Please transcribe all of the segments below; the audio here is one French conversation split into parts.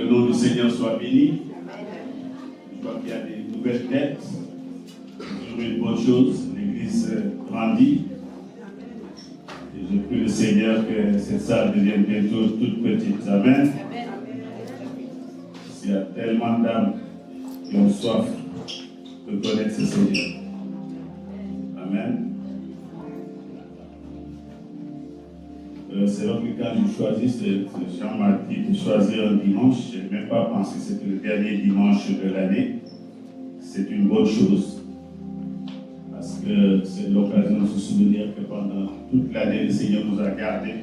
le nom du Seigneur soit béni. Je vois qu'il y a des nouvelles têtes. C'est toujours une bonne chose. L'église grandit. Et je prie le Seigneur que cette salle devienne bientôt toute petite. Amen. Il y a tellement d'âmes qui ont soif de connaître ce Seigneur. Amen. C'est donc que quand je choisis, Jean m'a dit de choisir un dimanche. Je n'ai même pas pensé que c'était le dernier dimanche de l'année. C'est une bonne chose. Parce que c'est l'occasion de se souvenir que pendant toute l'année, le Seigneur nous a gardés.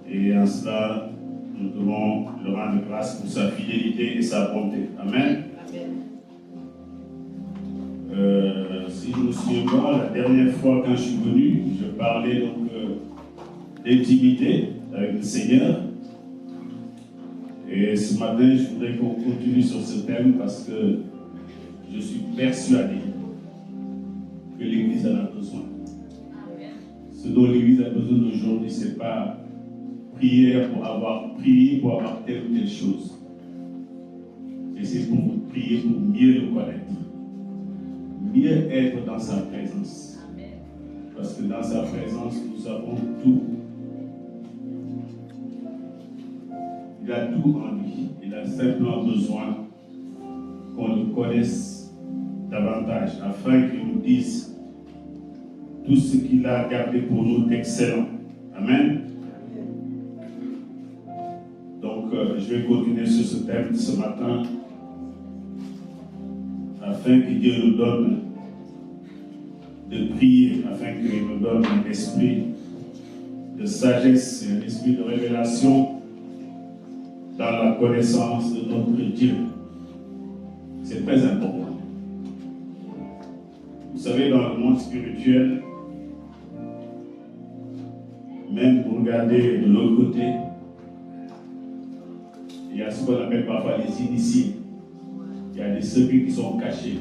Et en cela, nous devons le rendre grâce pour sa fidélité et sa bonté. Amen. Si je me souviens bien, la dernière fois quand je suis venu, je parlais donc d'intimité avec le Seigneur. Et ce matin, je voudrais qu'on continue sur ce thème parce que je suis persuadé que l'Église en a besoin. Ce dont l'Église a besoin d'aujourd'hui, ce n'est pas prier pour avoir telle ou telle chose. Et c'est pour prier pour mieux le connaître. Mieux être dans sa présence. Parce que dans sa présence, nous avons tout. Il a tout en lui. Il a simplement besoin qu'on le connaisse davantage, afin qu'il nous dise tout ce qu'il a gardé pour nous d'excellent. Amen. Donc, je vais continuer sur ce thème ce matin, afin que Dieu nous donne de prier, afin qu'il nous donne un esprit de sagesse, un esprit de révélation dans la connaissance de notre Dieu. C'est très important. Vous savez, dans le monde spirituel, même pour regarder de l'autre côté, il y a ce qu'on appelle parfois les initiés. Il y a des secrets qui sont cachés.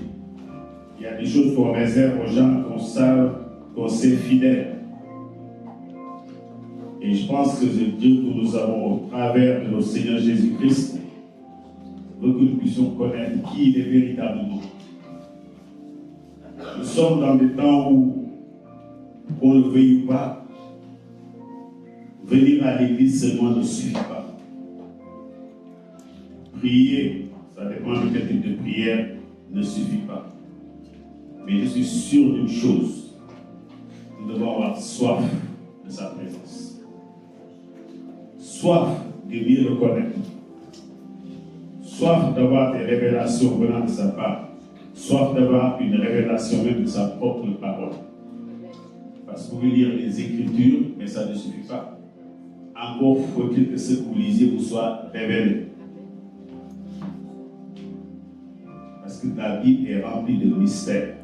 Il y a des choses qu'on réserve aux gens qu'on sait fidèles. Et je pense que c'est Dieu que nous avons au travers de notre Seigneur Jésus-Christ, pour que nous puissions connaître qui il est véritablement. Nous sommes dans des temps où, qu'on ne le veuille pas, venir à l'église seulement ne suffit pas. Prier, ça dépend de quel type de prière, ne suffit pas. Mais je suis sûr d'une chose, nous devons avoir soif de sa présence. Soif de mieux le connaître. Soif d'avoir des révélations venant de sa part. Soif d'avoir une révélation même de sa propre parole. Parce que vous pouvez lire les Écritures, mais ça ne suffit pas. Encore faut-il que ce que vous lisez vous soit révélé. Parce que la Bible est remplie de mystères.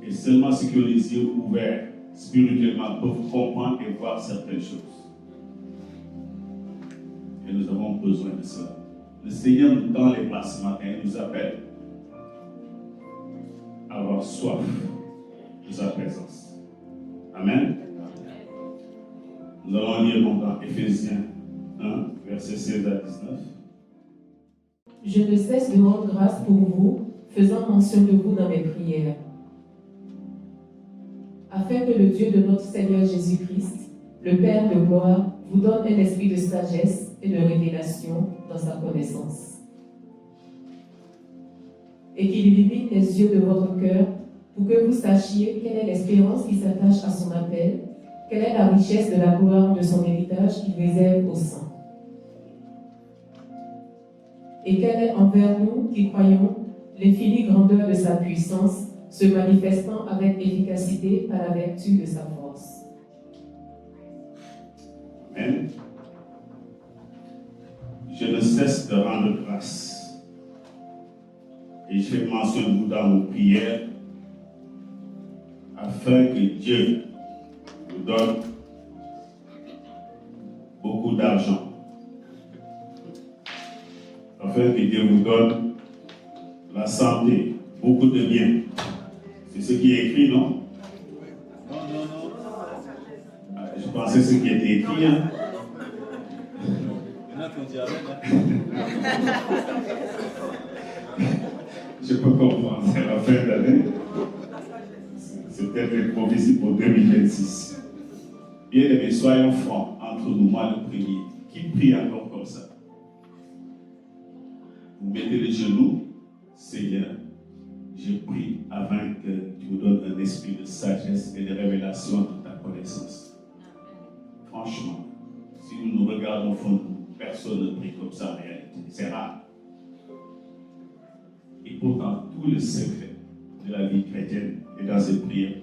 Et seulement ceux qui ont les yeux ouverts spirituellement peuvent comprendre et voir certaines choses. Et nous avons besoin de cela. Le Seigneur nous tend les bras ce matin et nous appelle à avoir soif de sa présence. Amen. Nous allons lire donc dans Éphésiens 1, versets 16 à 19. Je ne cesse de rendre grâce pour vous, faisant mention de vous dans mes prières, afin que le Dieu de notre Seigneur Jésus-Christ, le Père de gloire, vous donne un esprit de sagesse et de révélation dans sa connaissance. Et qu'il illumine les yeux de votre cœur pour que vous sachiez quelle est l'espérance qui s'attache à son appel, quelle est la richesse de la gloire de son héritage qu'il réserve aux saints. Et quelle est envers nous qui croyons l'infinie grandeur de sa puissance, se manifestant avec efficacité par la vertu de sa force. Amen. Je ne cesse de rendre grâce. Et je fais mention de vous dans nos prières, afin que Dieu nous donne beaucoup d'argent. Afin que Dieu vous donne la santé, beaucoup de biens. C'est ce qui est écrit, non? Je pensais ce qui était écrit. Hein? Je peux comprendre, c'est la fin d'année. C'est peut-être une prophétie pour 2026. Bien aimés, soyons francs entre nous, moi le premier. Qui prie encore comme ça? Vous mettez les genoux, Seigneur, je prie afin que tu me donnes un esprit de sagesse et de révélation de ta connaissance. Franchement, si nous nous regardons au fond de nous, personne ne prie comme ça en réalité. C'est rare. Et pourtant, tout le secret de la vie chrétienne est dans ces prières.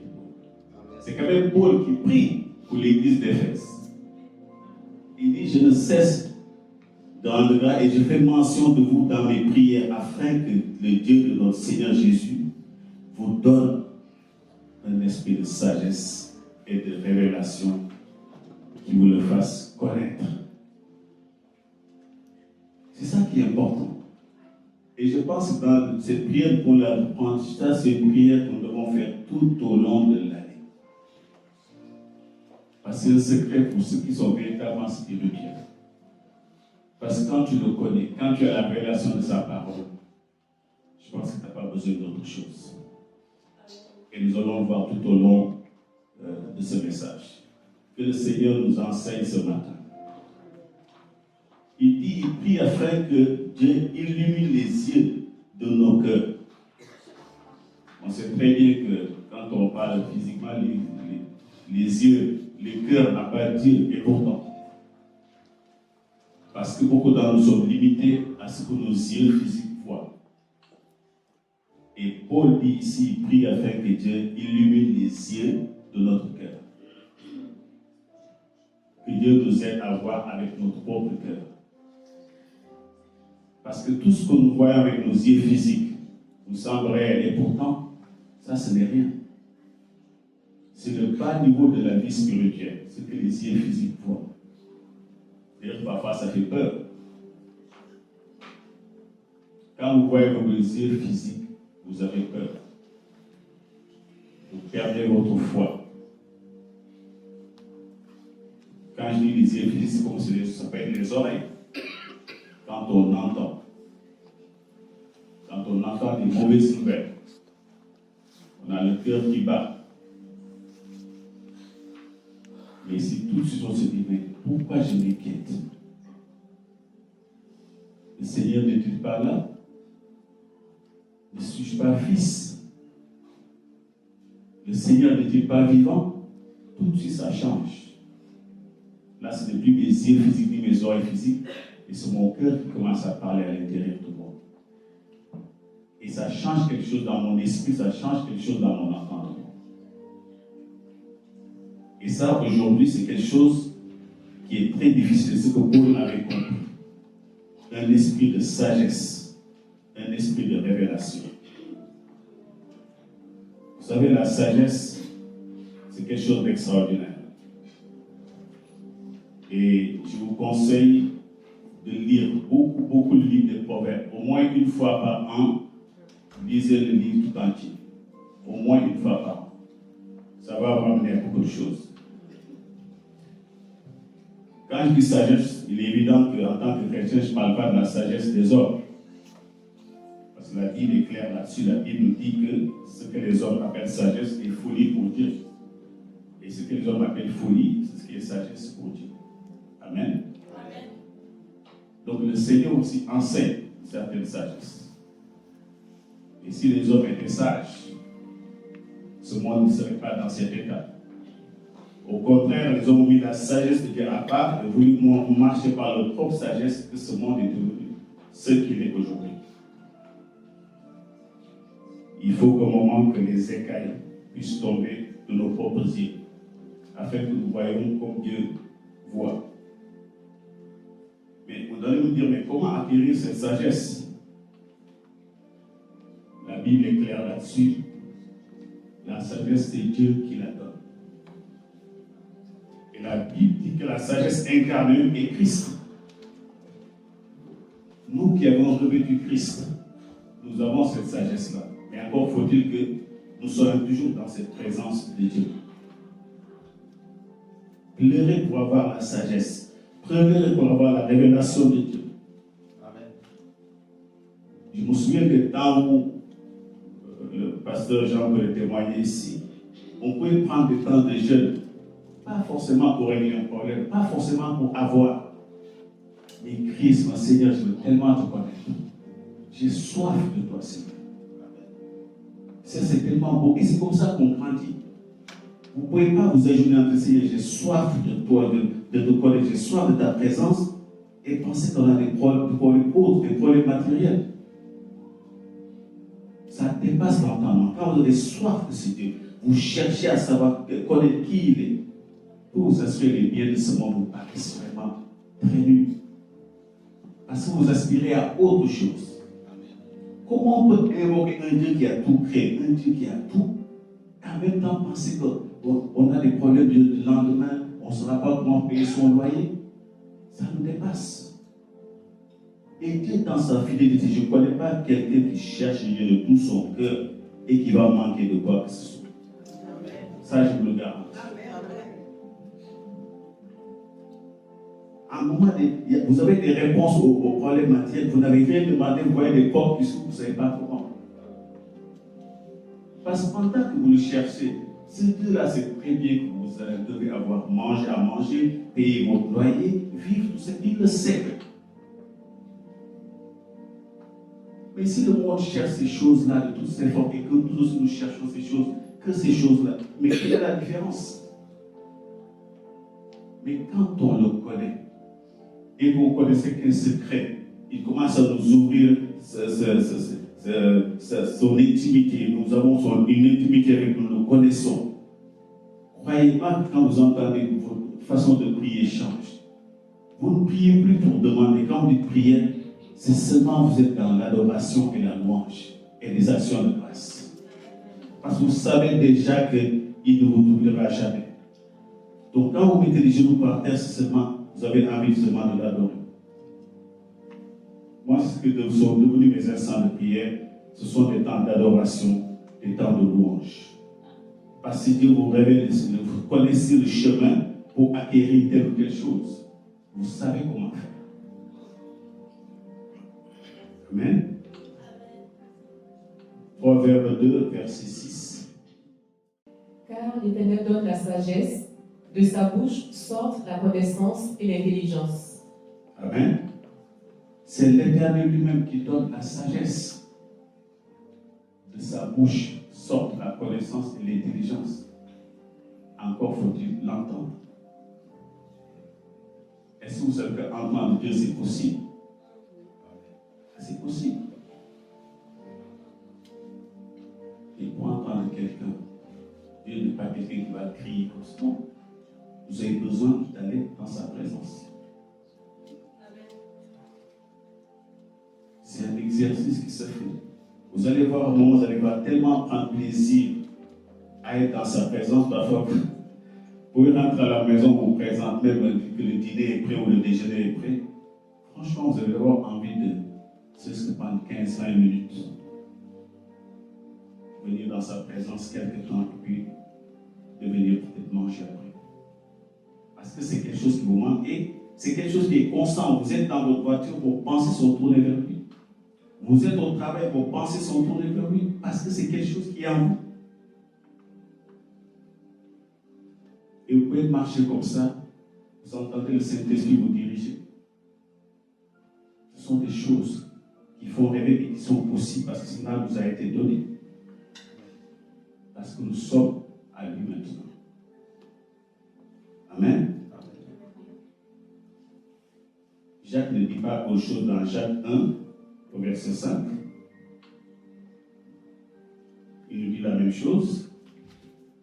C'est quand même Paul qui prie pour l'église d'Éphèse. Il dit, je ne cesse dans le gras et je fais mention de vous dans mes prières afin que le Dieu de notre Seigneur Jésus vous donne un esprit de sagesse et de révélation qui vous le fasse connaître. C'est ça qui est important. Et je pense que dans cette prière pour l'apprentissage, c'est une prière que nous devons faire tout au long de l'année. Parce que c'est un secret pour ceux qui sont véritablement spirituels. Parce que quand tu le connais, quand tu as la révélation de sa parole, je pense que tu n'as pas besoin d'autre chose. Et nous allons voir tout au long de ce message. Que le Seigneur nous enseigne ce matin. Il dit, il prie afin que Dieu illumine les yeux de nos cœurs. On sait très bien que quand on parle physiquement, les yeux, le cœur n'a pas Dieu, et pourtant. Parce que beaucoup d'entre nous sommes limités à ce que nos yeux physiques voient. Et Paul dit ici, il prie afin que Dieu illumine les yeux de notre cœur. Que Dieu nous aide à voir avec notre propre cœur. Parce que tout ce que nous voyons avec nos yeux physiques nous semble réel, et pourtant, ça ce n'est rien. C'est le bas niveau de la vie spirituelle, ce que les yeux physiques voient. D'ailleurs, parfois, ça fait peur. Quand vous voyez vos yeux physiques, vous avez peur. Vous perdez votre foi. Quand je dis les yeux physiques, c'est comme si ça peut être les oreilles. Quand on entend. Quand on entend des mauvaises nouvelles, on a le cœur qui bat. Mais si tout de suite on se dit, mais pourquoi je m'inquiète? Le Seigneur n'est-il pas là? Ne suis-je pas fils? Le Seigneur n'est-il pas vivant? Tout de suite ça change. Là, ce n'est plus mes yeux physiques ni mes oreilles physiques, et c'est mon cœur qui commence à parler à l'intérieur de moi. Et ça change quelque chose dans mon esprit, ça change quelque chose dans mon entendement. Et ça, aujourd'hui, c'est quelque chose qui est très difficile. C'est ce que Paul avait compris. Un esprit de sagesse, un esprit de révélation. Vous savez, la sagesse, c'est quelque chose d'extraordinaire. Et je vous conseille de lire beaucoup de livres de proverbes. Au moins une fois par an, lisez le livre tout entier. Au moins une fois par an. Ça va vous amener à beaucoup de choses. Quand je dis sagesse, il est évident qu'en tant que chrétien, je ne parle pas de la sagesse des hommes. Parce que la Bible est claire là-dessus. La Bible nous dit que ce que les hommes appellent sagesse est folie pour Dieu. Et ce que les hommes appellent folie, c'est ce qui est sagesse pour Dieu. Amen. Amen. Donc le Seigneur aussi enseigne une certaine sagesse. Et si les hommes étaient sages, ce monde ne serait pas dans cet état. Au contraire, les hommes ont mis la sagesse de Dieu à part et voulu marcher par leur propre sagesse que ce monde est devenu ce qu'il est aujourd'hui. Il faut qu'au moment que les écailles puissent tomber de nos propres yeux, afin que nous voyions comme Dieu voit. Mais vous allez me dire, mais comment acquérir cette sagesse? La Bible est claire là-dessus. La sagesse, c'est Dieu qui la donne. Et la Bible dit que la sagesse incarnée est Christ. Nous qui avons revêtu Christ, nous avons cette sagesse-là. Mais encore faut-il que nous soyons toujours dans cette présence de Dieu. Pleurez pour avoir la sagesse. priez pour avoir la révélation de Dieu. Amen. Je me souviens des temps où le pasteur Jean peut témoigner ici. On pouvait prendre des temps de jeûne, pas forcément pour régler un problème, pas forcément pour avoir. Mais Christ, mon Seigneur, je veux tellement te connaître. J'ai soif de toi, Seigneur. Ça, c'est tellement beau. Et c'est comme ça qu'on grandit. Vous ne pouvez pas vous agenouiller entre Seigneur, j'ai soif de toi, de te connaître, j'ai soif de ta présence, et penser qu'on a des problèmes autres, des problèmes matériels. Ça dépasse l'entendement. Quand vous avez soif de ce Dieu, vous cherchez à savoir, connaître qui il est, pour vous assurer les biens de ce monde, vous paraissez vraiment très nul. Parce que vous aspirez à autre chose. Comment on peut invoquer un Dieu qui a tout créé, un Dieu qui a tout, et en même temps penser qu'on a des problèmes du lendemain, on ne saura pas comment payer son loyer? Ça nous dépasse. Et Dieu, dans sa fidélité, je ne connais pas quelqu'un qui cherche Dieu de tout son cœur et qui va manquer de quoi que ce soit. Ça, je vous le garantis. À un moment donné, vous avez des réponses aux problèmes matériels, vous n'avez rien demandé, vous voyez des corps qui s'ouvrent, vous ne savez pas comment. Parce que pendant que vous le cherchez, ce Dieu-là, c'est très bien que vous devez avoir à manger, payer votre loyer, vivre, tout ça, il le sait. Mais si le monde cherche ces choses-là de toutes ces formes et que nous aussi nous cherchons ces choses-là, mais quelle est la différence? Mais quand on le connaît, et vous connaissez qu'un secret, il commence à nous ouvrir son intimité. Nous avons une intimité avec nous, nous connaissons. Croyez-moi que quand vous entendez votre façon de prier change. Vous ne priez plus pour demander. Quand vous dites prière, c'est seulement vous êtes dans l'adoration et la louange et les actions de grâce. Parce que vous savez déjà qu'il ne vous oubliera jamais. Donc quand vous mettez les genoux par terre, c'est seulement vous avez envie seulement de l'adorer. Moi, ce que sont devenus mes instants de prière, ce sont des temps d'adoration, des temps de louange. Parce que Dieu vous révèle, vous connaissez le chemin pour acquérir telle ou telle chose. Vous savez comment faire. Amen. Proverbe 2, verset 6. Car l'Éternel donne la sagesse, de sa bouche sortent la connaissance et l'intelligence. Amen. C'est l'Éternel lui-même qui donne la sagesse. De sa bouche sortent la connaissance et l'intelligence. Encore faut-il l'entendre. Est-ce que vous savez qu'entendre Dieu, c'est possible? C'est possible. Et pour entendre quelqu'un, Dieu n'est pas quelqu'un qui va crier comme ça. Non. Vous avez besoin d'aller dans sa présence. C'est un exercice qui se fait. Vous allez voir un moment, vous allez voir tellement prendre plaisir à être dans sa présence. Parfois, vous pouvez rentrer à la maison, vous présente même que le dîner est prêt ou le déjeuner est prêt. Franchement, vous allez avoir envie de se prendre 15-20 minutes. Venir dans sa présence quelque temps et puis de venir peut-être manger après. Parce que c'est quelque chose qui vous manque et c'est quelque chose qui est constant. Vous êtes dans votre voiture, vos pensées sont tournées vers lui. Vous êtes au travail, vos pensées sont tournées vers lui parce que c'est quelque chose qui est en vous. Et vous pouvez marcher comme ça, vous entendez le Saint-Esprit vous diriger. Ce sont des choses qui font rêver et qui sont possibles parce que cela nous a été donné. Parce que nous sommes à lui maintenant. Amen. Jacques ne dit pas autre chose dans Jacques 1, au verset 5. Il nous dit la même chose.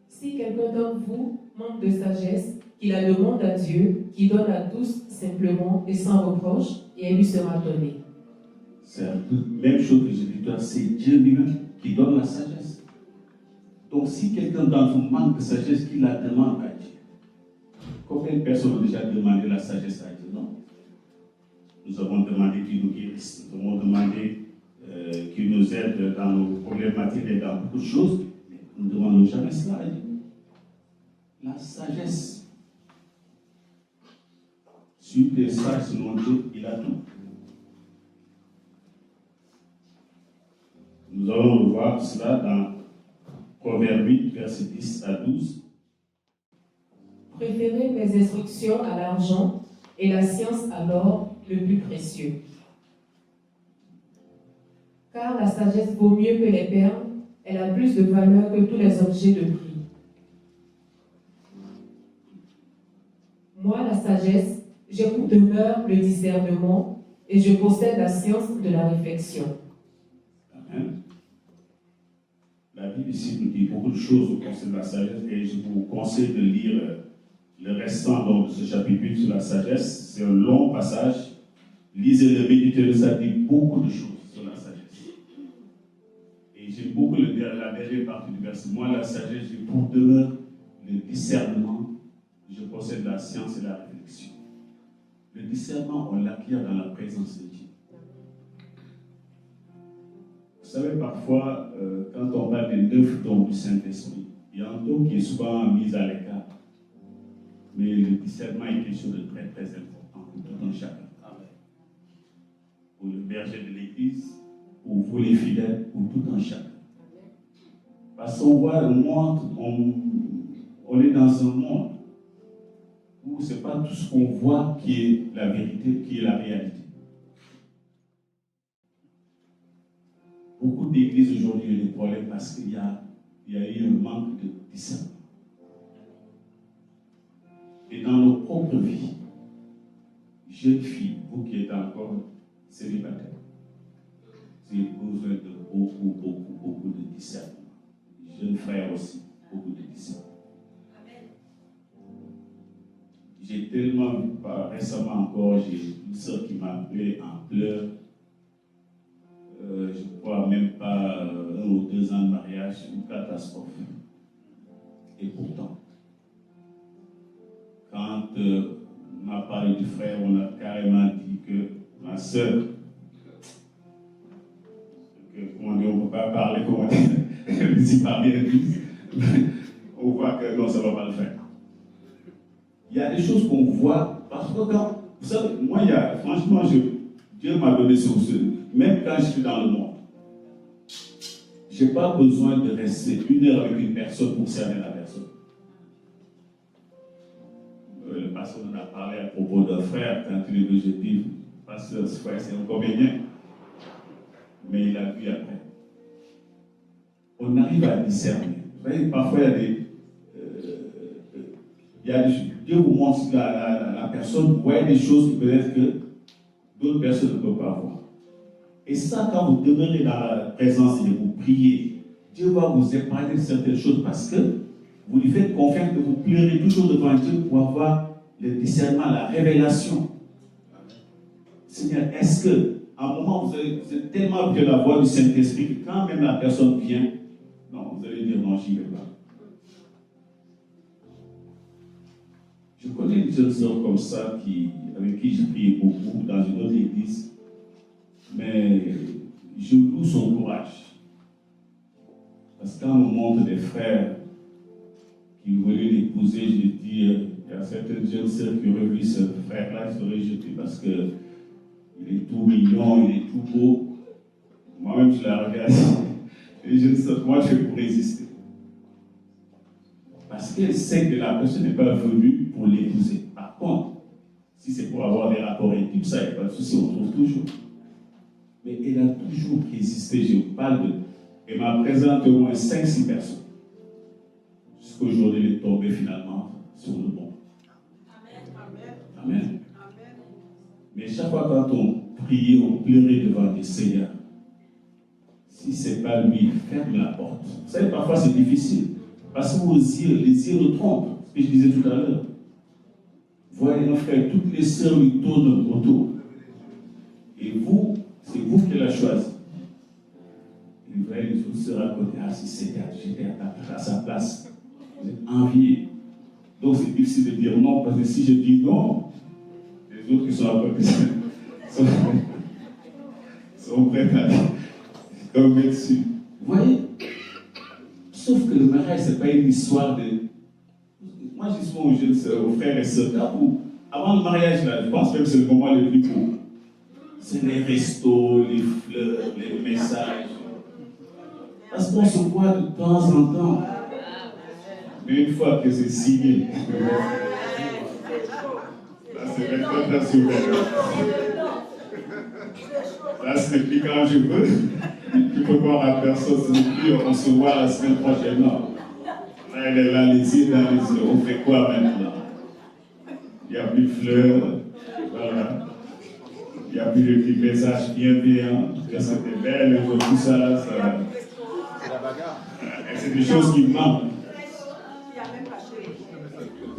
Si quelqu'un d'entre vous manque de sagesse, qu'il la demande à Dieu, qui donne à tous simplement et sans reproche, et elle lui sera donnée. C'est la même chose que je dis toi, c'est Dieu lui-même qui donne la sagesse. Donc si quelqu'un d'entre vous manque de sagesse, qu'il la demande à Dieu. Combien de personnes ont déjà demandé la sagesse à Dieu? Non. Nous avons demandé qu'il nous guérisse. Nous avons demandé qu'il nous aide dans nos problèmes matériels, dans beaucoup de choses. Mais nous ne demandons jamais cela à Dieu. La sagesse. Celui qui est sage selon Dieu, il a tout. Nous allons voir cela dans Proverbe 8, verset 10 à 12. Préférez mes instructions à l'argent et la science à l'or le plus précieux. Car la sagesse vaut mieux que les perles, elle a plus de valeur que tous les objets de prix. Moi, la sagesse, j'ai pour demeure le discernement et je possède la science de la réflexion. Amen. La Bible ici nous dit beaucoup de choses au concerne de la sagesse et je vous conseille de lire le restant donc, de ce chapitre 8 sur la sagesse. C'est un long passage. Lisez-le, méditez-le, ça dit beaucoup de choses sur la sagesse. Et j'aime beaucoup la dernière partie du verset. Moi, la sagesse, j'ai pour demeure le discernement. Je possède la science et la réflexion. Le discernement, on l'acquiert dans la présence de Dieu. Vous savez, parfois, quand on parle des 9 dons du Saint-Esprit, il y a un don qui est souvent mis à l'écart. Mais le discernement est quelque chose de très, très important pour tout un chacun. Pour le berger de l'Église, pour vous les fidèles, pour tout un chacun. Parce qu'on voit le monde, on est dans un monde où ce n'est pas tout ce qu'on voit qui est la vérité, qui est la réalité. Beaucoup d'églises aujourd'hui ont des problèmes parce qu'il y a eu un manque de discernement. Et dans nos propres vies, jeunes filles, vous qui êtes encore célibataires, vous avez besoin de beaucoup de discernement. Jeunes frères aussi, beaucoup de discernement. J'ai tellement, récemment encore, j'ai une soeur qui m'a appelé en pleurs. Je crois même pas 1 ou 2 ans de mariage, une catastrophe. Et pourtant, quand on m'a parlé du frère, on a carrément dit que ma soeur, comment dire, on ne peut pas parler, comment dire, elle ne dit pas bien, on voit que non, ça ne va pas le faire. Il y a des choses qu'on voit, parce que quand, vous savez, moi, franchement, Dieu m'a donné ce, même quand je suis dans le monde, je n'ai pas besoin de rester 1 heure avec une personne pour cerner la personne. Le pasteur nous a parlé à propos d'un frère, quand il est venu, j'ai dit, pasteur, ce frère, c'est un comédien. Mais il a vu après. On arrive à discerner. Vous voyez, parfois, il y a des Dieu vous montre la personne, vous voyez des choses que peut-être que d'autres personnes ne peuvent pas voir. Et ça, quand vous demeurez dans la présence et vous priez, Dieu va vous épargner de certaines choses parce que vous lui faites confiance, que vous pleurez toujours devant Dieu pour avoir le discernement, la révélation. Seigneur, est-ce qu'à un moment, vous avez tellement vu la voix du Saint-Esprit que quand même la personne vient, non, vous allez dire non, j'y vais pas. Je connais une jeune sœur comme ça avec qui j'ai prié beaucoup dans une autre église, mais je loue son courage. Parce que quand on montre des frères qui voulaient l'épouser, je dis, il y a certaines jeunes sœurs qui auraient vu ce frère-là, ils seraient jetés parce qu'il est tout mignon, il est tout beau. Moi-même, je la regarde. Et je ne sais pas comment je fais pour résister. Parce qu'elle sait que la personne n'est pas venue pour l'épouser. Par contre, si c'est pour avoir des rapports intimes, ça, il n'y a pas de souci, on trouve toujours. Mais elle a toujours résisté. Je vous parle de. Elle m'a présenté au moins 5-6 personnes. Jusqu'aujourd'hui, elle est tombée finalement sur le bon. Amen. Mais chaque fois quand on priait, on pleurait devant le Seigneur. Si ce n'est pas lui, ferme la porte. Vous savez, parfois c'est difficile. Parce que les yeux nous trompent. Ce que je disais tout à l'heure. Voyez nos frères, toutes les sœurs lui tournent autour. Et vous, c'est vous qui l'avez choisi. Et vous voyez les autres sœurs à côté. Ah, si Seigneur, j'étais à sa place. Vous êtes enviés. Donc c'est difficile de dire non, parce que si je dis non, les autres qui sont à côté sont prêts à tomber dessus. Vous voyez? Sauf que le mariage, ce n'est pas une histoire de. Moi, je dis souvent aux jeunes sœurs, aux frères et sœurs, quand Avant le mariage, là, je pense même que c'est le moment le plus beau. C'est les restos, les fleurs, les messages. Parce qu'on se voit de temps en temps. Mais une fois que c'est signé, là, c'est maintenant ta souveraine. Là, ce n'est plus quand je veux. Je peux voir la personne, ce n'est plus on se voit la semaine prochaine. Non. Là, elle est là, les yeux dans les yeux. On fait quoi maintenant? Il n'y a plus de fleurs. Voilà. Il n'y a plus de petits messages bienveillants. Que c'était belle, tout ça. C'est la bagarre. Et c'est des choses qui manquent.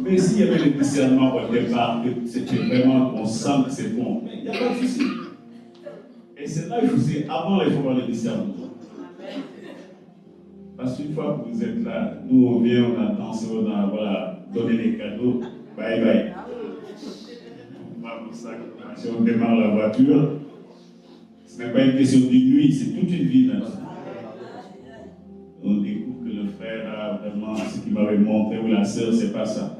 Mais s'il y avait le discernement au départ, que c'était vraiment, on sent que c'est bon, il n'y a pas de souci. Et c'est là que je vous dis, avant, il faut avoir le discernement. Parce qu'une fois que vous êtes là, nous on vient, on a dansé, on a donné les cadeaux, bye bye. Si on démarre la voiture, ce n'est pas une question d'une nuit, c'est toute une vie maintenant. On découvre que le frère a vraiment ce qu'il m'avait montré, ou la sœur, c'est pas ça.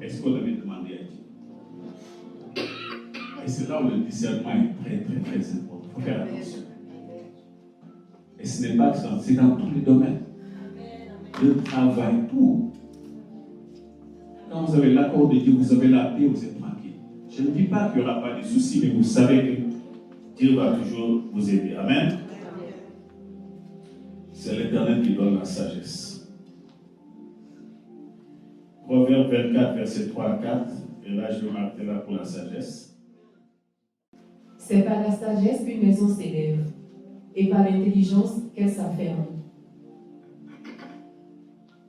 Est-ce qu'on avait demandé à Dieu? Et c'est là où le discernement est très, très, très important. Il faut faire attention. Et ce n'est pas que ça, c'est dans tous les domaines. Le travail, tout. Quand vous avez l'accord de Dieu, vous avez la paix, vous êtes tranquille. Je ne dis pas qu'il n'y aura pas de soucis, mais vous savez que Dieu va toujours vous aider. Amen. C'est l'Éternel qui donne la sagesse. Proverbe 24, verset 3 à 4. Et là, je vais m'arrêter là pour la sagesse. C'est par la sagesse qu'une maison s'élève, et par l'intelligence qu'elle s'afferme.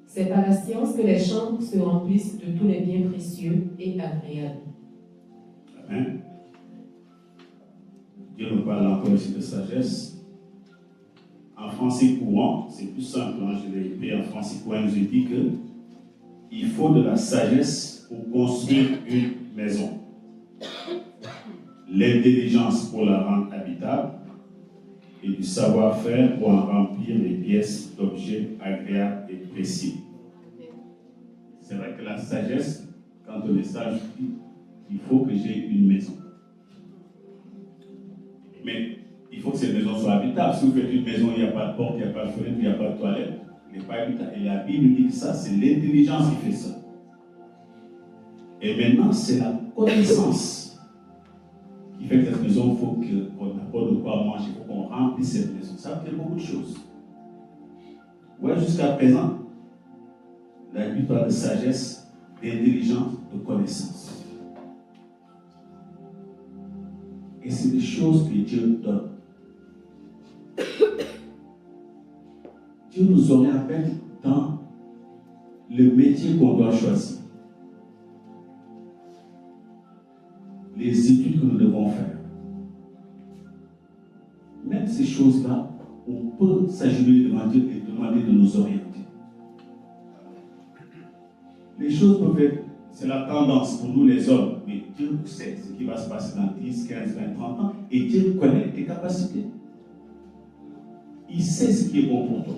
C'est par la science que les chambres se remplissent de tous les biens précieux et agréables. Amen. Dieu nous parle encore ici de sagesse. En français courant, c'est plus simple, hein, je l'ai écrit en français courant, je dis que il faut de la sagesse pour construire une maison, l'intelligence pour la rendre habitable et du savoir-faire pour en remplir les pièces d'objets agréables et précis. C'est vrai que la sagesse, quand on est sage, il faut que j'ai une maison. Mais il faut que cette maison soit habitable. Si vous faites une maison, il n'y a pas de porte, il n'y a pas de fenêtre, il n'y a pas de toilette, elle n'est pas habitable. Et la Bible dit que ça, c'est l'intelligence qui fait ça. Et maintenant, c'est la connaissance qui fait que cette maison, il faut qu'on apporte de quoi manger, il faut qu'on remplisse cette maison. Ça fait beaucoup de choses. Ouais, jusqu'à présent, la Bible parle de sagesse, d'intelligence, de connaissance. Et c'est des choses que Dieu donne. Dieu nous oriente dans le métier qu'on doit choisir. Les études que nous devons faire. Même ces choses-là, on peut s'agenouiller devant Dieu et demander de nous orienter. Les choses peuvent être, c'est la tendance pour nous les hommes, mais Dieu sait ce qui va se passer dans 10, 15, 20, 30 ans, et Dieu connaît tes capacités. Il sait ce qui est bon pour toi.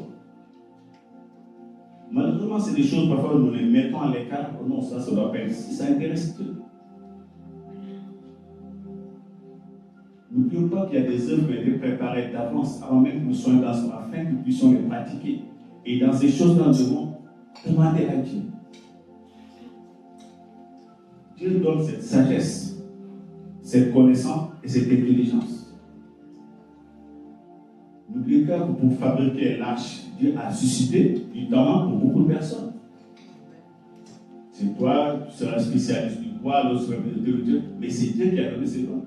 Malheureusement, c'est des choses, parfois, nous les mettons à l'écart. Oh non, ça doit pas être si, ça intéresse Dieu. N'oublions pas qu'il y a des œuvres qui ont été préparées d'avance, avant même que nous soyons dans ce afin que nous puissions les pratiquer. Et dans ces choses-là, nous devons demander à Dieu. Dieu donne cette sagesse, cette connaissance et cette intelligence. N'oubliez pas que pour fabriquer l'arche, Dieu a suscité du talent pour beaucoup de personnes. C'est toi, tu seras spécialiste du bois, l'autre sera de Dieu, mais c'est Dieu qui a donné ces dons.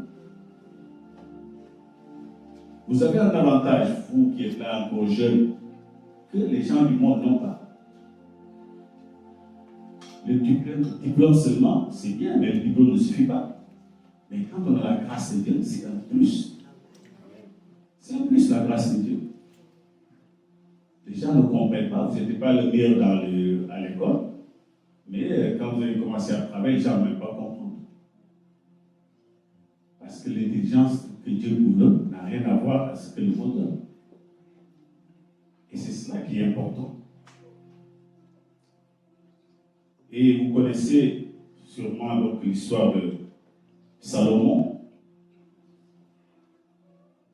Vous avez un avantage, vous qui êtes là encore jeune, que les gens du monde n'ont pas. Le diplôme seulement, c'est bien, mais le diplôme ne suffit pas. Mais quand on a la grâce de Dieu, c'est un plus. C'est un plus la grâce de Dieu. Les gens ne comprennent pas, vous n'étiez pas le meilleur à l'école, mais quand vous avez commencé à travailler, les gens ne vont même pas comprendre. Parce que l'intelligence que Dieu vous donne n'a rien à voir avec ce que le monde donne. Et c'est cela qui est important. Et vous connaissez sûrement donc l'histoire de Salomon,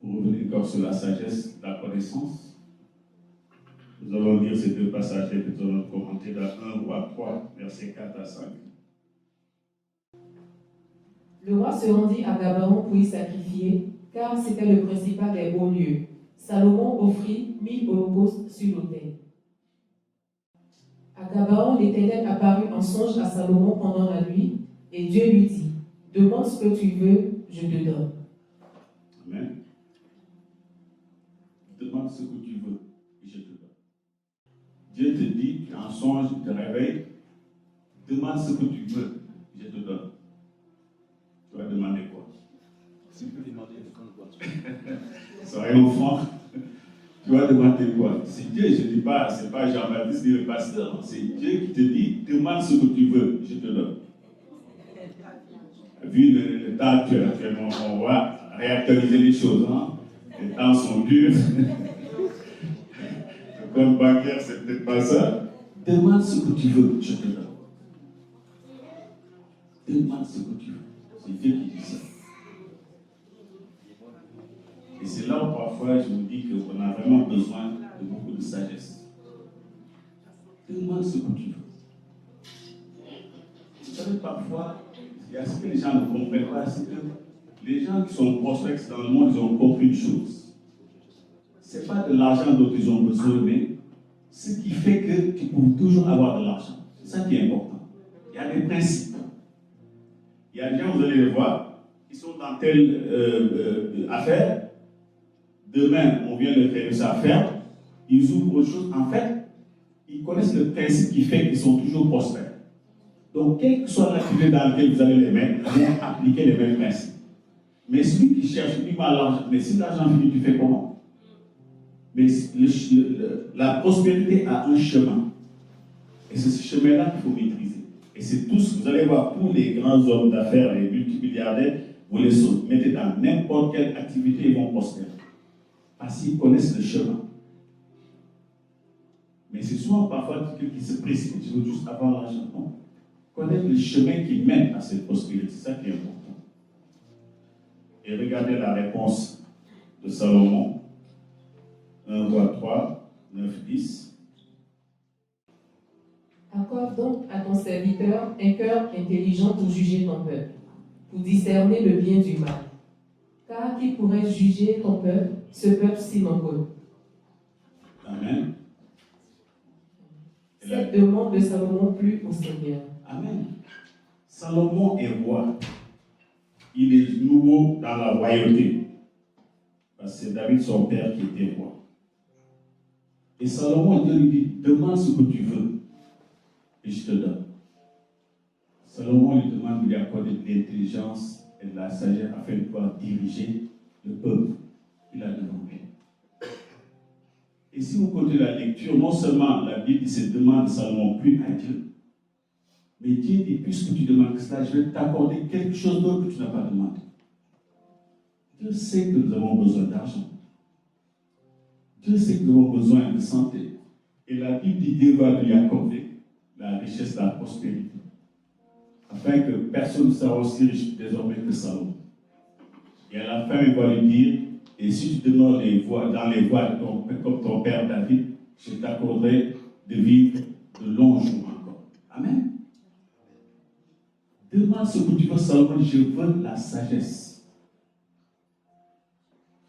pour revenir encore sur la sagesse, la connaissance. Nous allons lire ces deux passages que nous allons commenter dans 1 Roi 3, versets 4 à 5. Le roi se rendit à Gabaon pour y sacrifier, car c'était le principal des hauts lieux. Salomon offrit 1000 holocaustes sur l'autel. À Gabaon, l'Éternel apparut en songe à Salomon pendant la nuit, et Dieu lui dit, « Demande ce que tu veux, je te donne. » Amen. Demande ce que tu veux, et je te donne. Dieu te dit, tu as un songe, tu te réveilles, demande ce que tu veux, je te donne. Tu vas demander quoi? Tu peux demander de prendre quoi? Soyons francs. Tu vas demander quoi? C'est Dieu, je ne dis pas, c'est pas Jean-Baptiste ni le pasteur, c'est Dieu qui te dit, demande ce que tu veux, je te donne. Vu le temps actuellement, on va réactualiser les choses. Hein? Les temps sont durs. Le compte bancaire, c'est peut-être pas ça. Demande ce que tu veux, je te donne. Demande ce que tu veux. C'est Dieu qui dit ça. Et c'est là où parfois je vous dis qu'on a vraiment besoin de beaucoup de sagesse. Demande ce que tu veux. Vous savez, parfois, il y a ce que les gens ne comprennent pas, c'est que les gens qui sont prospects dans le monde, ils ont compris une chose. Ce n'est pas de l'argent dont ils ont besoin, mais ce qui fait que tu peux toujours avoir de l'argent. C'est ça qui est important. Il y a des principes. Il y a des gens, vous allez les voir, qui sont dans telle affaire. Demain, on vient de faire sa affaire. Ils ouvrent autre chose. En fait, ils connaissent le principe qui fait qu'ils sont toujours prospères. Donc, quelle que soit l'activité dans laquelle vous allez les mettre, ils vont appliquer les mêmes principes. Mais celui qui cherche uniquement l'argent, mais si l'argent finit, tu fais comment? Mais la prospérité a un chemin. Et c'est ce chemin-là qu'il faut maîtriser. Et c'est tous, vous allez voir, tous les grands hommes d'affaires, les multimilliardaires, vous les mettez dans n'importe quelle activité, ils vont prospérer. Parce qu'ils connaissent le chemin. Mais c'est souvent parfois quelqu'un qui se précipite, je veux juste avoir l'argent. Non. Connaître le chemin qui mène à cette prospérité, c'est ça qui est important. Et regardez la réponse de Salomon, 1 Roi 3, 9, 10. Accorde donc à ton serviteur un cœur intelligent pour juger ton peuple, pour discerner le bien du mal. Car qui pourrait juger ton peuple, ce peuple si nombreux? Amen. Cette demande de Salomon plut au Seigneur. Amen. Salomon est roi. Il est nouveau dans la royauté. Parce que c'est David, son père, qui était roi. Et Salomon, Dieu lui dit, demande ce que tu veux, et je te donne. Salomon lui demande de lui accorder de l'intelligence et de la sagesse afin de pouvoir diriger le peuple qu'il a devant lui. Et si vous comptez la lecture, non seulement la Bible dit cette demande de Salomon plut à Dieu, mais Dieu dit, puisque tu demandes cela, je vais t'accorder quelque chose d'autre que tu n'as pas demandé. Dieu sait que nous avons besoin d'argent. Dieu sait que nous avons besoin de santé. Et la Bible dit, Dieu va lui accorder la richesse, la prospérité. Afin que personne ne sera aussi riche désormais que Salomon. Et à la fin, il va lui dire, et si tu demeures dans les voies comme ton père David, je t'accorderai de vivre de longs jours encore. Amen. Demande ce que tu veux, Salomon, je veux la sagesse.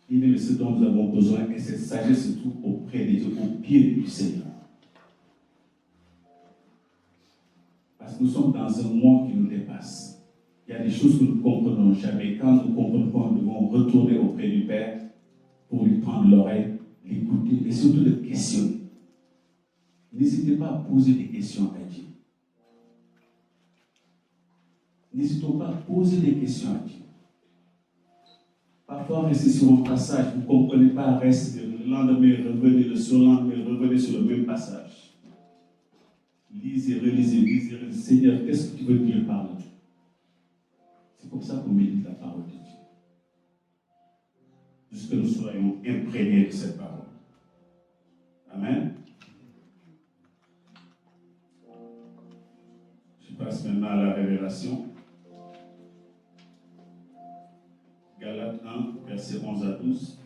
Il est ce dont nous avons besoin, et cette sagesse se trouve auprès des Dieu, au pied du Seigneur. Parce que nous sommes dans un monde qui nous dépasse. Il y a des choses que nous ne comprenons jamais. Quand nous comprenons, nous devons retourner auprès du Père pour lui prendre l'oreille, l'écouter et surtout le questionner. N'hésitez pas à poser des questions à Dieu. N'hésitons pas à poser des questions à Dieu. Parfois, restez sur un passage, vous ne comprenez pas, restez le lendemain, revenez, le surlendemain, revenez sur le même passage. Lisez, relisez, lisez, relisez. Seigneur, qu'est-ce que tu veux dire par là? C'est comme ça qu'on médite la parole de Dieu. Jusque nous soyons imprégnés de cette parole. Amen. Je passe maintenant à la révélation. Galates 1, versets 11 à 12.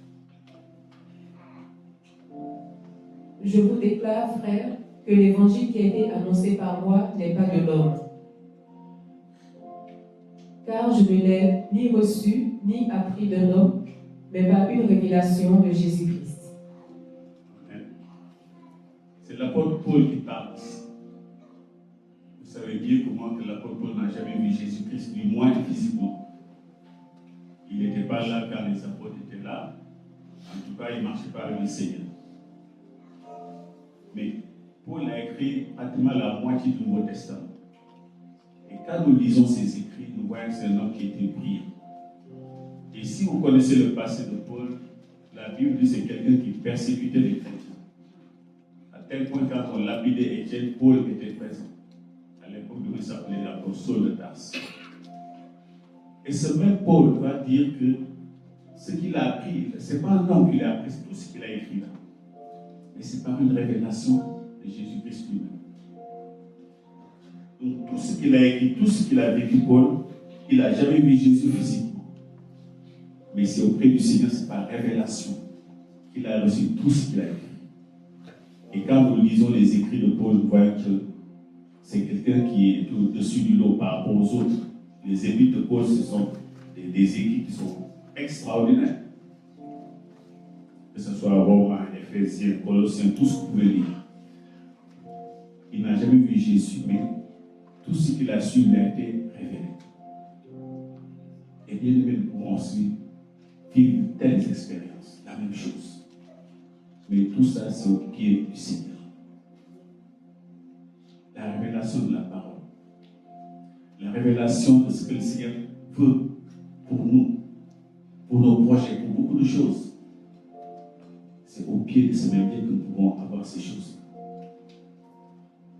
Je vous déclare, frères, que l'évangile qui a été annoncé par moi n'est pas de l'homme. Car je ne l'ai ni reçu, ni appris d'un homme, mais par une révélation de Jésus-Christ. C'est l'apôtre Paul qui parle ici. Vous savez bien comment que l'apôtre Paul n'a jamais vu Jésus-Christ, du moins physiquement. Il n'était pas là quand les apôtres étaient là. En tout cas, il ne marchait pas avec le Seigneur. Mais Paul a écrit pratiquement la moitié du Nouveau Testament. Et quand nous lisons ses écrits, nous voyons que c'est un homme qui était brillant. Et si vous connaissez le passé de Paul, la Bible dit que c'est quelqu'un qui persécutait les chrétiens. À tel point, quand on lapidait Étienne, Paul était présent. À l'époque, il s'appelait l'apôtre Saul de Tarse. Et ce même Paul va dire que ce qu'il a appris, ce n'est pas un homme qui l'a appris, c'est tout ce qu'il a écrit là. Mais c'est par une révélation de Jésus-Christ lui-même. Donc tout ce qu'il a écrit, tout ce qu'il a vécu, Paul, il n'a jamais vu Jésus physiquement. Mais c'est auprès du Seigneur, c'est par révélation qu'il a reçu tout ce qu'il a écrit. Et quand nous lisons les écrits de Paul, nous voyons que c'est quelqu'un qui est au-dessus du lot par rapport aux autres. Les épîtres de Paul, ce sont des écrits qui sont extraordinaires. Que ce soit Romains, Éphésiens, Colossiens, tout ce que vous pouvez lire. Il n'a jamais vu Jésus, mais tout ce qu'il a su lui a été révélé. Et bien aimé, nous pouvons aussi vivre de telles expériences, la même chose. Mais tout ça, c'est au pied du Seigneur. La révélation de la parole. La révélation de ce que le Seigneur veut pour nous, pour nos projets, pour beaucoup de choses. C'est au pied de ce même Dieu que nous pouvons avoir ces choses.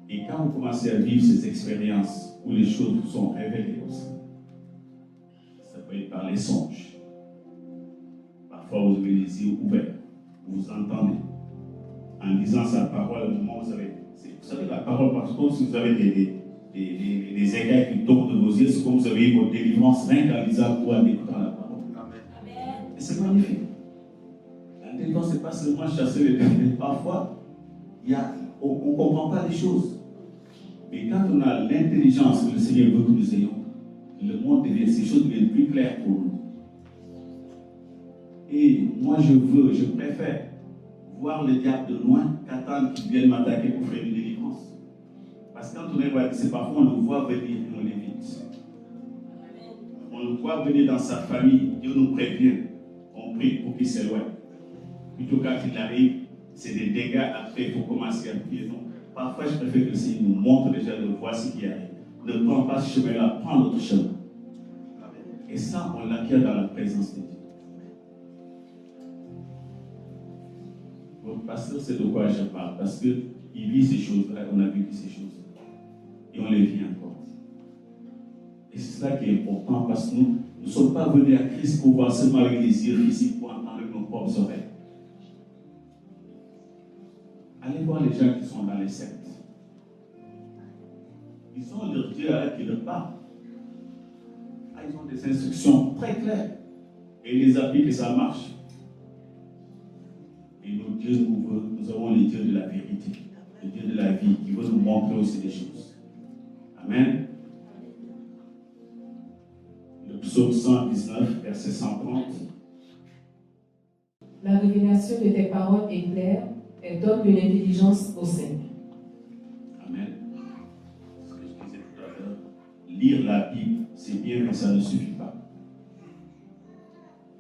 Et quand vous commencez à vivre ces expériences où les choses vous sont révélées aussi, ça peut être par les songes. Parfois, vous avez les yeux ouverts, vous entendez. En disant sa parole, au moment où vous avez. Vous savez, la parole, parce que si vous avez des écailles qui tombent de vos yeux, c'est comme vous avez eu votre délivrance rien qu'en lisant ou en écoutant la parole. Amen. Et c'est magnifique. La délivrance, ce n'est pas seulement chasser les démons. Parfois, on ne comprend pas les choses. Mais quand on a l'intelligence que le Seigneur veut que nous ayons, le monde devient, ces choses deviennent plus claires pour nous. Et moi, je préfère voir le diable de loin qu'attendre qu'il vienne m'attaquer pour faire une délivrance. Parce que quand on est, c'est parfois on le voit venir et on l'évite. On le voit venir dans sa famille, Dieu nous prévient. On prie pour qu'il s'éloigne. Plutôt quand il arrive, c'est des dégâts après, il faut commencer à prier. Non. Parfois, je préfère que le Seigneur nous montre déjà de voir ce qui arrive. Ne prends pas ce chemin-là, prends l'autre chemin. Et ça, on l'acquiert dans la présence de Dieu. Votre pasteur sait de quoi je parle, parce qu'il vit ces choses-là, on a vécu ces choses-là. Et on les vit encore. Et c'est cela qui est important, parce que nous ne sommes pas venus à Christ pour voir seulement avec les yeux physiques, pour entendre avec nos propres oreilles. Allez voir les gens qui sont dans les sectes. Ils ont leur Dieu qui leur parle. Ils ont des instructions très claires. Et ils les appliquent et ça marche. Et nos dieux nous avons les dieux de la vérité, le Dieu de la vie, qui veut nous montrer aussi des choses. Amen. Le psaume 119, verset 130. La révélation de tes paroles est claire et donne de l'intelligence au Seigneur. Amen. Ce que je disais tout à l'heure, lire la Bible, c'est bien, mais ça ne suffit pas.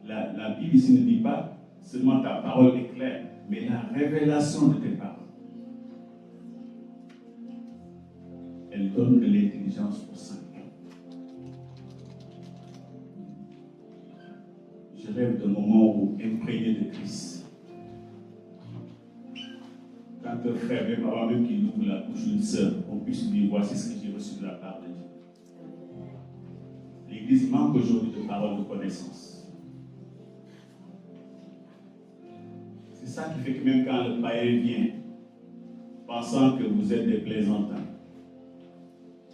La Bible ici ne dit pas seulement ta parole est claire, mais la révélation de tes paroles. Elle donne de l'intelligence aux saints. Je rêve d'un moment où, imprégné de Christ, quand un frère, même avant même qu'il ouvre la bouche d'une sœur, on puisse lui dire voici ce que j'ai reçu de la part de Dieu. L'Église manque aujourd'hui de paroles de connaissance. C'est ça qui fait que même quand le païen vient, pensant que vous êtes des plaisantins,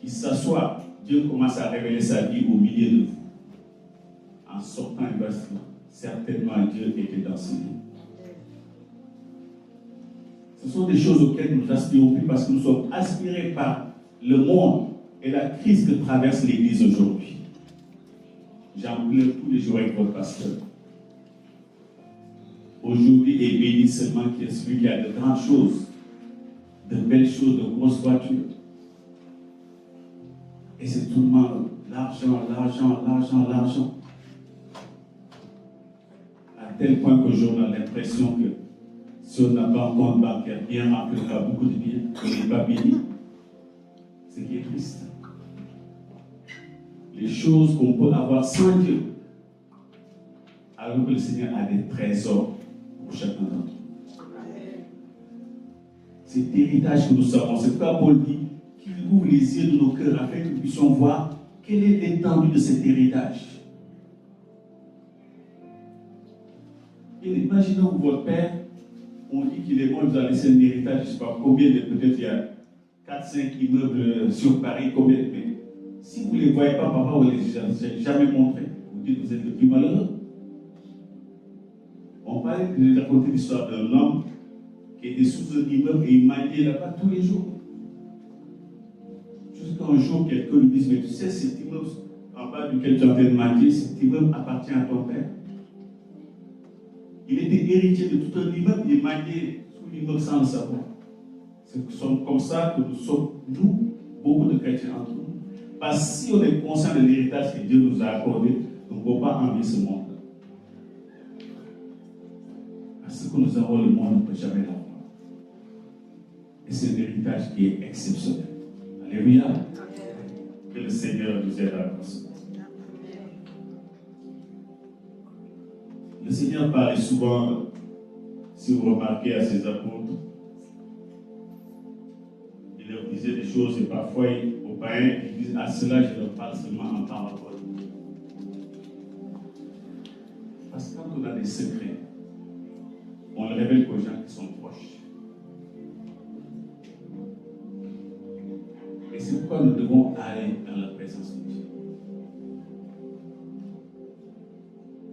il s'assoit, Dieu commence à révéler sa vie au milieu de vous. En sortant, il va se dire, certainement Dieu était dans ce lieu. Ce sont des choses auxquelles nous aspirons plus parce que nous sommes aspirés par le monde et la crise que traverse l'Église aujourd'hui. J'en pleure tous les jours avec votre pasteur. Aujourd'hui est béni seulement qui est celui qui a de grandes choses, de belles choses, de grosses voitures. Et c'est tout le monde, l'argent, l'argent, l'argent, l'argent. À tel point qu'aujourd'hui on a l'impression que si on n'a pas un compte bancaire bien rempli, on a beaucoup de biens, on n'est pas béni. Ce qui est triste. Les choses qu'on peut avoir sans Dieu, alors que le Seigneur a des trésors pour chacun d'entre nous. Cet héritage que nous savons, c'est pourquoi Paul dit qu'il ouvre les yeux de nos cœurs afin que nous puissions voir quelle est l'étendue de cet héritage. Et imaginons que votre père, on dit qu'il est mort, il vous a laissé un héritage, je ne sais pas combien, peut-être il y a 4-5 immeubles sur Paris, combien, mais si vous ne les voyez pas, papa, vous ne les avez jamais montrés. Vous dites que vous êtes le plus malheureux. On parlait de raconter l'histoire d'un homme qui était sous un immeuble et il mendiait là-bas tous les jours. Jusqu'à un jour, quelqu'un lui dit, mais tu sais, cet immeuble en bas duquel tu es en train de mendier, cet immeuble appartient à ton père. Il était héritier de tout un immeuble, il mendiait sous l'immeuble sans le savoir. C'est comme ça que nous sommes, nous, beaucoup de chrétiens entre nous. Parce que si on est conscient de l'héritage que Dieu nous a accordé, nous ne pouvons pas envier ce monde. Parce que nous avons, le monde ne peut jamais l'avoir. Et c'est un héritage qui est exceptionnel. Alléluia. Que le Seigneur nous aide à construire. Le Seigneur parlait souvent, si vous remarquez, à ses apôtres. Il leur disait des choses et parfois aux païens, ils disent, à cela je leur parle seulement en parole. Parce que quand on a des secrets, on le révèle aux gens qui sont proches. Et c'est pourquoi nous devons aller dans la présence de Dieu.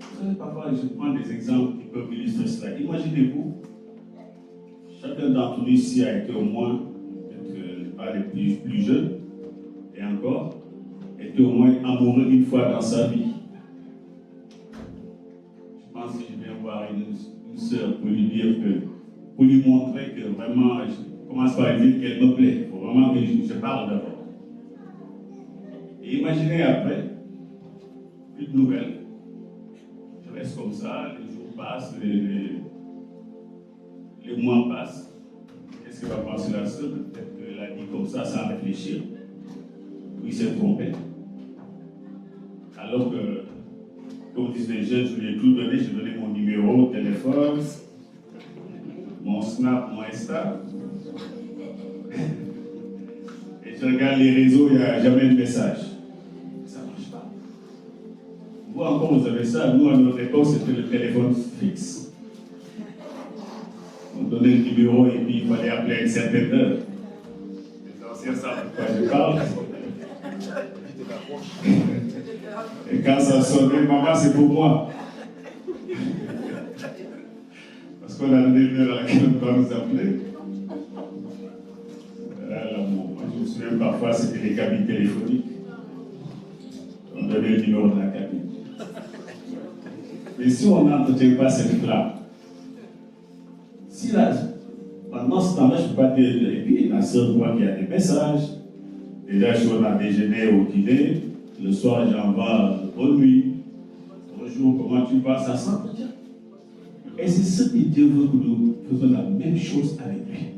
Vous savez, parfois, je prends des exemples qui peuvent illustrer cela. Imaginez-vous, chacun d'entre nous ici a été au moins, peut-être pas les plus jeunes, et encore, été au moins amoureux une fois dans sa vie. Je pense que je viens voir une sœur pour lui dire que, pour lui montrer que vraiment, je commence par lui dire qu'elle me plaît. Il faut vraiment que je parle d'abord. Et imaginez après, plus de nouvelles. Je reste comme ça, les jours passent, les mois passent. Qu'est-ce que va penser la sœur? Peut-être qu'elle a dit comme ça sans réfléchir. Oui, il s'est trompé. Alors que, comme disent les jeunes, je lui ai tout donné, j'ai donné mon numéro, téléphone, mon Snap, mon Insta. Et je regarde les réseaux, il n'y a jamais de message. Ça ne marche pas. Vous encore, vous avez ça. Nous, à notre époque, c'était le téléphone fixe. On donnait le numéro et puis il fallait appeler à une certaine heure. Les anciens savent de quoi je parle. Et quand ça sonnait, maman, c'est pour moi. Parce qu'on a donné l'heure à laquelle on doit nous appeler. Alors, moi, je me souviens parfois, c'était les cabines téléphoniques. On donnait le numéro de la cabine. Mais si on n'entretient pas cette flamme, si là, pendant ce temps-là, je ne peux pas dire, et puis ma soeur voit qu'il y a des messages. Déjà, je suis à déjeuner au dîner. Le soir, j'envoie bonne nuit. Bonjour, comment tu vas? Ça s'entretient. Et c'est ce que Dieu veut que nous faisons la même chose avec lui.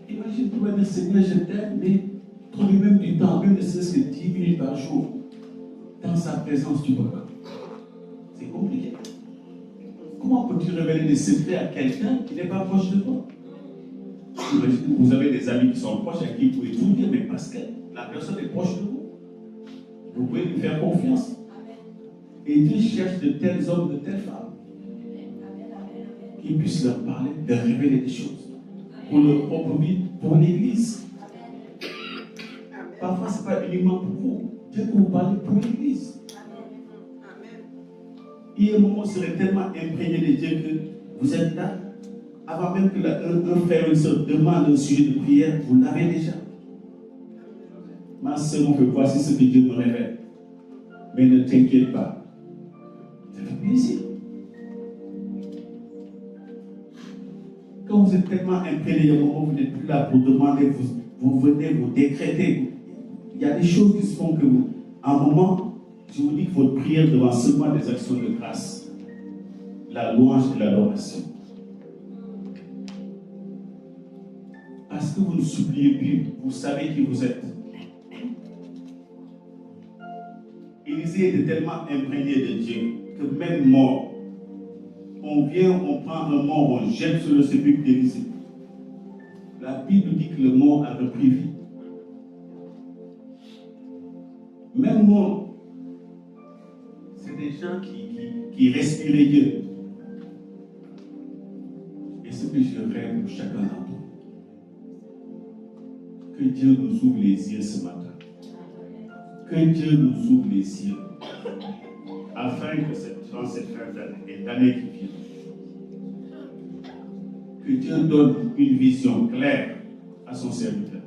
Imagine, tu vas dire, Seigneur, je t'aime, mais trouver même du temps, même ne serait-ce que 10 minutes par jour, dans sa présence, tu ne peux pas. C'est compliqué. Comment peux-tu révéler des secrets à quelqu'un qui n'est pas proche de toi? Imaginez, vous avez des amis qui sont proches à qui vous pouvez tout dire, mais parce que la personne est proche de vous. Vous pouvez lui faire confiance. Et Dieu cherche de tels hommes, de telles femmes qui puissent leur parler, leur révéler des choses pour leur propre vie, pour l'Église. Parfois, ce n'est pas uniquement pour vous. Dieu peut vous parler pour l'Église. Il y a un moment où vous serez tellement imprégné de Dieu que vous êtes là. Avant même que un frère ou une soeur demande un sujet de prière, vous l'avez déjà. Ma soeur, on fait voici ce que Dieu me révèle. Mais ne t'inquiète pas. Ça fait plaisir. Quand vous êtes tellement imprégné, il y a un moment où vous n'êtes plus là pour demander, vous venez, vous décrétez. Il y a des choses qui se font que vous. À un moment, je vous dis que votre prière devant seulement des actions de grâce, la louange et l'adoration. Parce que vous ne suppliez plus, vous savez qui vous êtes. Élisée était tellement imprégné de Dieu que même mort, on vient, on prend un mort, on jette sur le sépulcre d'Élisée. La Bible dit que le mort a repris vie. Même mort, c'est des gens qui respiraient Dieu. Et ce que je rêve pour chacun d'entre nous, que Dieu nous ouvre les yeux ce matin. Que Dieu nous ouvre les yeux. Afin que dans cette fin d'année et d'année qui vient, que Dieu donne une vision claire à son serviteur.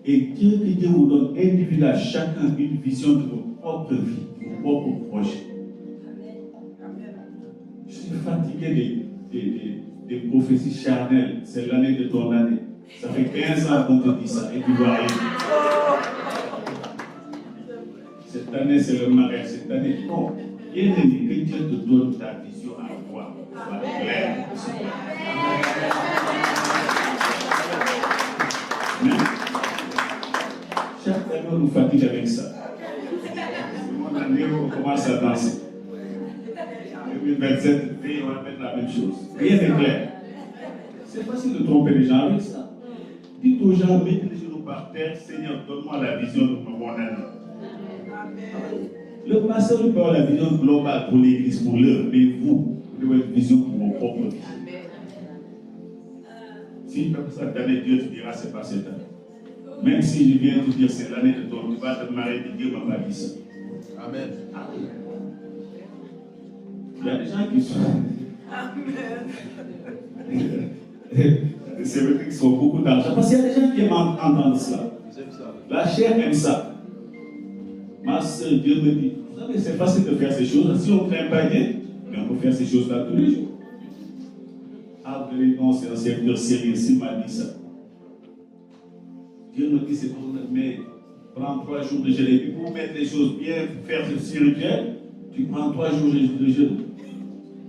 Et que Dieu vous donne individuellement chacun une vision de vos propres vies, de vos propres projets. Je suis fatigué des prophéties charnelles. C'est l'année de ton année. Ça fait 15 ans qu'on te dit ça et tu vois rien. Cette année, c'est le mariage. Cette année, non. Bien aimé, que Dieu te donne ta vision à toi. Soit claire. Chaque année, on nous fatigue avec ça. Mon année, on commence à danser. 2027, on va mettre la même chose. Rien n'est clair. C'est facile de tromper les gens avec ça. Dites aux gens, mettez les genoux par terre, Seigneur, donne-moi la vision de mon année. Le pasteur peut avoir la vision globale pour l'Église, pour l'œuvre, mais vous devez avoir une vision pour vos propres vies. Si tu fais ça cette année, Dieu te dira, c'est pas cette année. Même si je viens te dire, c'est l'année de ton, tu vas te marier, Dieu m'a pas dit ça. Amen. Il y a des gens qui sont. C'est vrai qu'ils sont beaucoup d'argent. Parce qu'il y a des gens qui aiment entendre cela. La chair aime ça. Ma soeur, Dieu me dit, vous savez, c'est facile de faire ces choses. Si on ne craint pas Dieu, mais on peut faire ces choses-là tous les jours. Ah, vous allez, non, c'est un serviteur sérieux, s'il m'a dit ça. Dieu me dit, c'est pour mais prends 3 jours de jeûne. Et puis pour mettre les choses bien, faire ce spirituel, tu prends 3 jours de jeûne.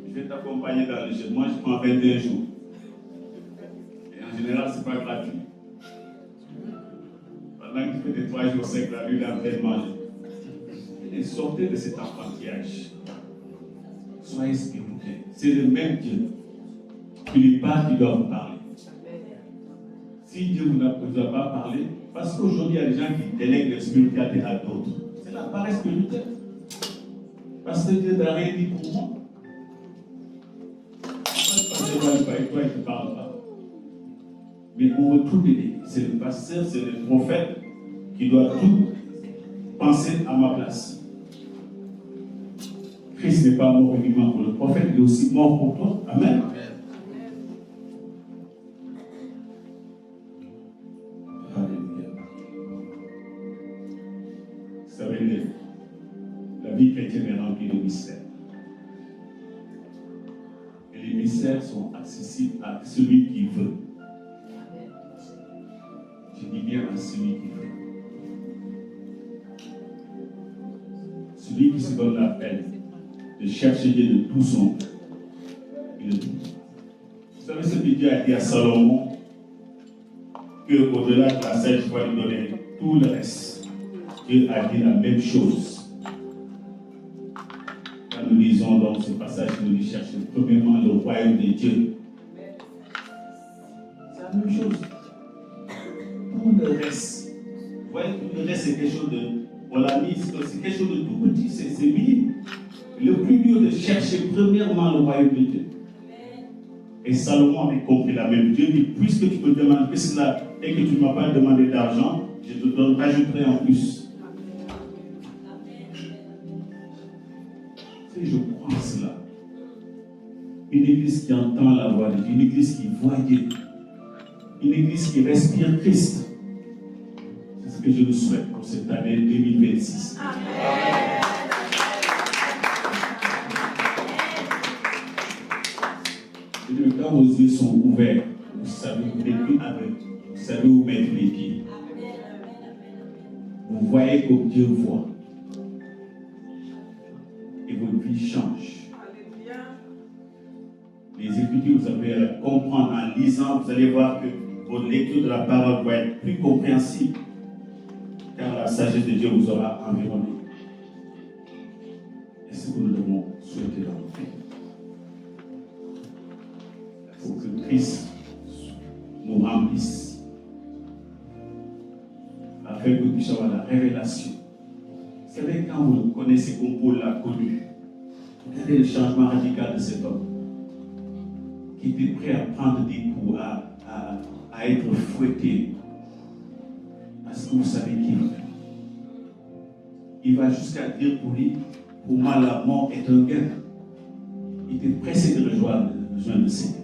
Je vais t'accompagner dans le jeûne. Moi, je prends 21 jours. Et en général, ce n'est pas gratuit. Pendant que tu fais des 3 jours secs, la nuit, là, en manger. Et sortez de cet enfantillage. Soyez spirituels. C'est le même Dieu. Il n'est pas qui doit vous parler. Si Dieu ne vous a pas parlé, parce qu'aujourd'hui, il y a des gens qui délèguent la spiritualité à d'autres. C'est la paresse spirituelle. Parce que Dieu n'a rien dit pour moi. Parce que toi, il ne te parle pas. Mais on veut tout aider. C'est le pasteur, c'est le prophète qui doit tout penser à ma place. Christ n'est pas mort uniquement pour le prophète, il est aussi mort pour toi. Amen. Alléluia. Vous savez, la vie chrétienne est remplie de mystères. Et les mystères sont accessibles à celui qui veut. Je dis bien à celui qui veut. Celui qui se donne la peine de chercher Dieu de tout son cœur. Vous savez ce que Dieu a dit à Salomon? Qu'au-delà de la sagesse, il va lui donner tout le reste. Dieu a dit la même chose. Quand nous lisons dans ce passage, nous lui cherchons premièrement le royaume de Dieu. C'est la même chose. Tout le reste. Vous voyez, tout le reste, c'est quelque chose de. On l'a mis, c'est quelque chose de tout petit, c'est minime. Le plus dur de chercher premièrement le royaume de Dieu. Et Salomon avait compris la même. Dieu dit, puisque tu me demandes cela et que tu ne m'as pas demandé d'argent, je te rajouterai en plus. Tu sais, je crois en cela. Une église qui entend la voix de Dieu, une église qui voit Dieu, une église qui respire Christ. C'est ce que je nous souhaite pour cette année 2026. Amen. Et quand vos yeux sont ouverts, vous savez, vous n'êtes plus aveugle, vous savez où mettre les pieds. Vous voyez comme Dieu voit. Et votre vie change. Les Écritures, vous allez comprendre en lisant, vous allez voir que votre lecture de la parole va être plus compréhensible, car la sagesse de Dieu vous aura environné. Et c'est ce que nous devons souhaiter dans notre vie. Il faut que Christ nous remplisse, afin que nous puissions avoir la révélation. Vous savez, quand vous le connaissez comme Paul l'a connu, regardez le changement radical de cet homme, qui était prêt à prendre des coups, à être fouetté. Parce que vous savez qui il est. Il va jusqu'à dire pour lui, pour moi la mort est un gain. Il était pressé de rejoindre le Seigneur.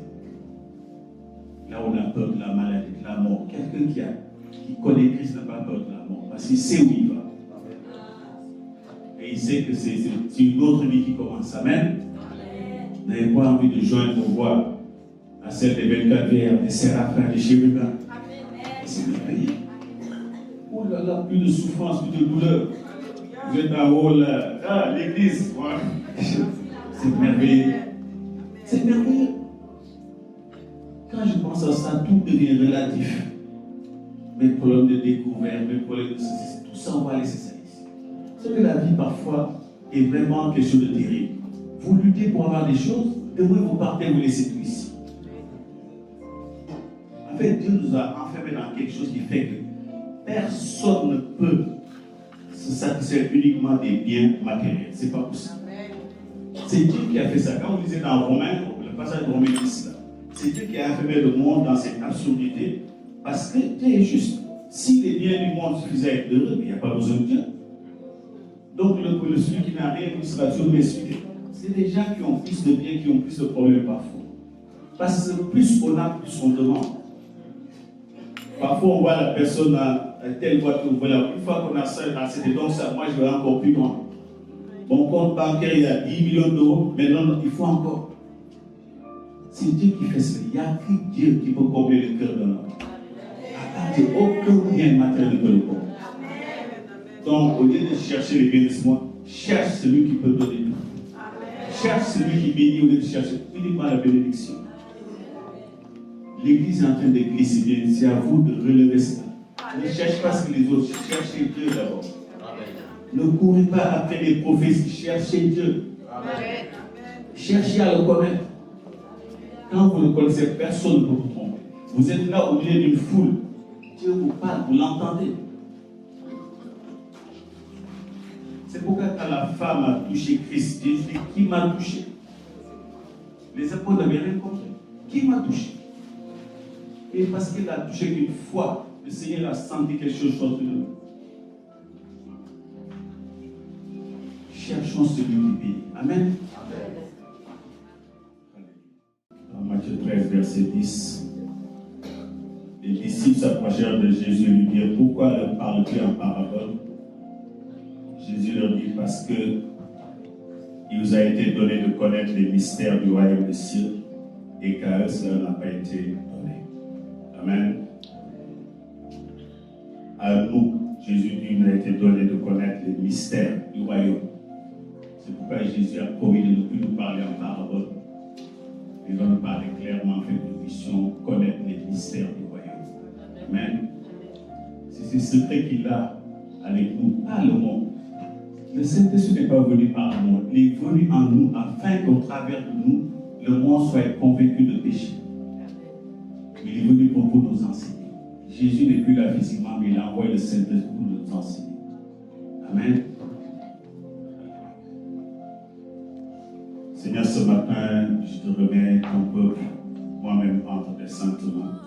Là on a peur de la maladie, de la mort. Quelqu'un qui connaît Christ n'a pas peur de la mort, parce qu'il sait où il va. Et il sait que c'est une autre vie qui commence. Amen. Vous n'avez pas envie de joindre vos voix à celle des 24 vieillards, des séraphins, des chérubins. C'est merveilleux. Oh là là, plus de souffrance, plus de douleur. Vous êtes en haut là. Ah, l'église. Ouais. C'est merveilleux. C'est merveilleux. Quand je pense à ça, tout devient relatif. Mes problèmes de découverte, mes problèmes de ceci, tout ça, on va laisser ça ici. C'est que la vie, parfois, est vraiment quelque chose de terrible. Vous luttez pour avoir des choses, demain vous partez, vous laissez tout ici. En fait, Dieu nous a enfermés dans quelque chose qui fait que personne ne peut se satisfaire uniquement des biens matériels. C'est pas possible. C'est Dieu qui a fait ça. Quand vous lisez dans Romains, le passage de Romains ici, là, c'est Dieu qui a enfermé le monde dans cette absurdité. Parce que Dieu est juste. Si les biens du monde suffisaient à être heureux, il n'y a pas besoin de Dieu. Donc, celui qui n'a rien, il sera toujours m'expliquer. C'est des gens qui ont plus de biens, qui ont plus de problèmes parfois. Parce que plus on a, plus on demande. Parfois, on voit la personne à telle voiture, voilà, une fois qu'on a ça, c'était donc ça, moi je vais encore plus grand. Mon compte bancaire, il y a 10 millions d'euros, mais non, il faut encore. C'est Dieu qui fait cela. Il n'y a que Dieu qui peut combler le cœur de l'homme. À part Dieu, aucun bien matériel ne peut le combler. Donc, au lieu de chercher les biens de ce monde, cherche celui qui peut donner tout. Cherche celui qui bénit au lieu de chercher uniquement la bénédiction. L'Église est en train de glisser bien. C'est à vous de relever cela. Ne cherchez pas ce que les autres, cherchez Dieu d'abord. Ne courez pas après les prophéties, cherchez Dieu. Cherchez à le connaître. Quand vous ne connaissez personne, ne peut vous tromper. Vous êtes là au milieu d'une foule. Dieu vous parle, vous l'entendez. C'est pourquoi quand la femme a touché Christ, Dieu dit, qui m'a touché? Les apôtres n'avaient rien compris. Qui m'a touché? Et parce qu'il a touché une fois, le Seigneur a senti quelque chose entre nous. Cherchons celui qui bénit. Amen. Dans Matthieu 13, verset 10, les disciples s'approchèrent de Jésus et lui dirent, pourquoi leur parles-tu en parabole? Jésus leur dit, parce que il vous a été donné de connaître les mystères du royaume des cieux et qu'à eux cela n'a pas été donné. Amen. À nous, Jésus dit, il nous a été donné de connaître les mystères du royaume. C'est pourquoi Jésus a promis de ne plus nous parler en parabole. Il va nous parler clairement afin que nous puissions connaître les mystères du royaume. Amen. C'est ce secret qu'il a avec nous, pas le monde. Le Saint-Esprit n'est pas venu par le monde, il est venu en nous afin qu'au travers de nous, le monde soit convaincu de péché. Il est venu pour nous enseigner. Jésus n'est plus là physiquement, mais il a envoyé le Saint-Esprit pour nous enseigner. Amen. Seigneur, ce matin, je te remets ton peuple, moi-même entre tes saintes mains.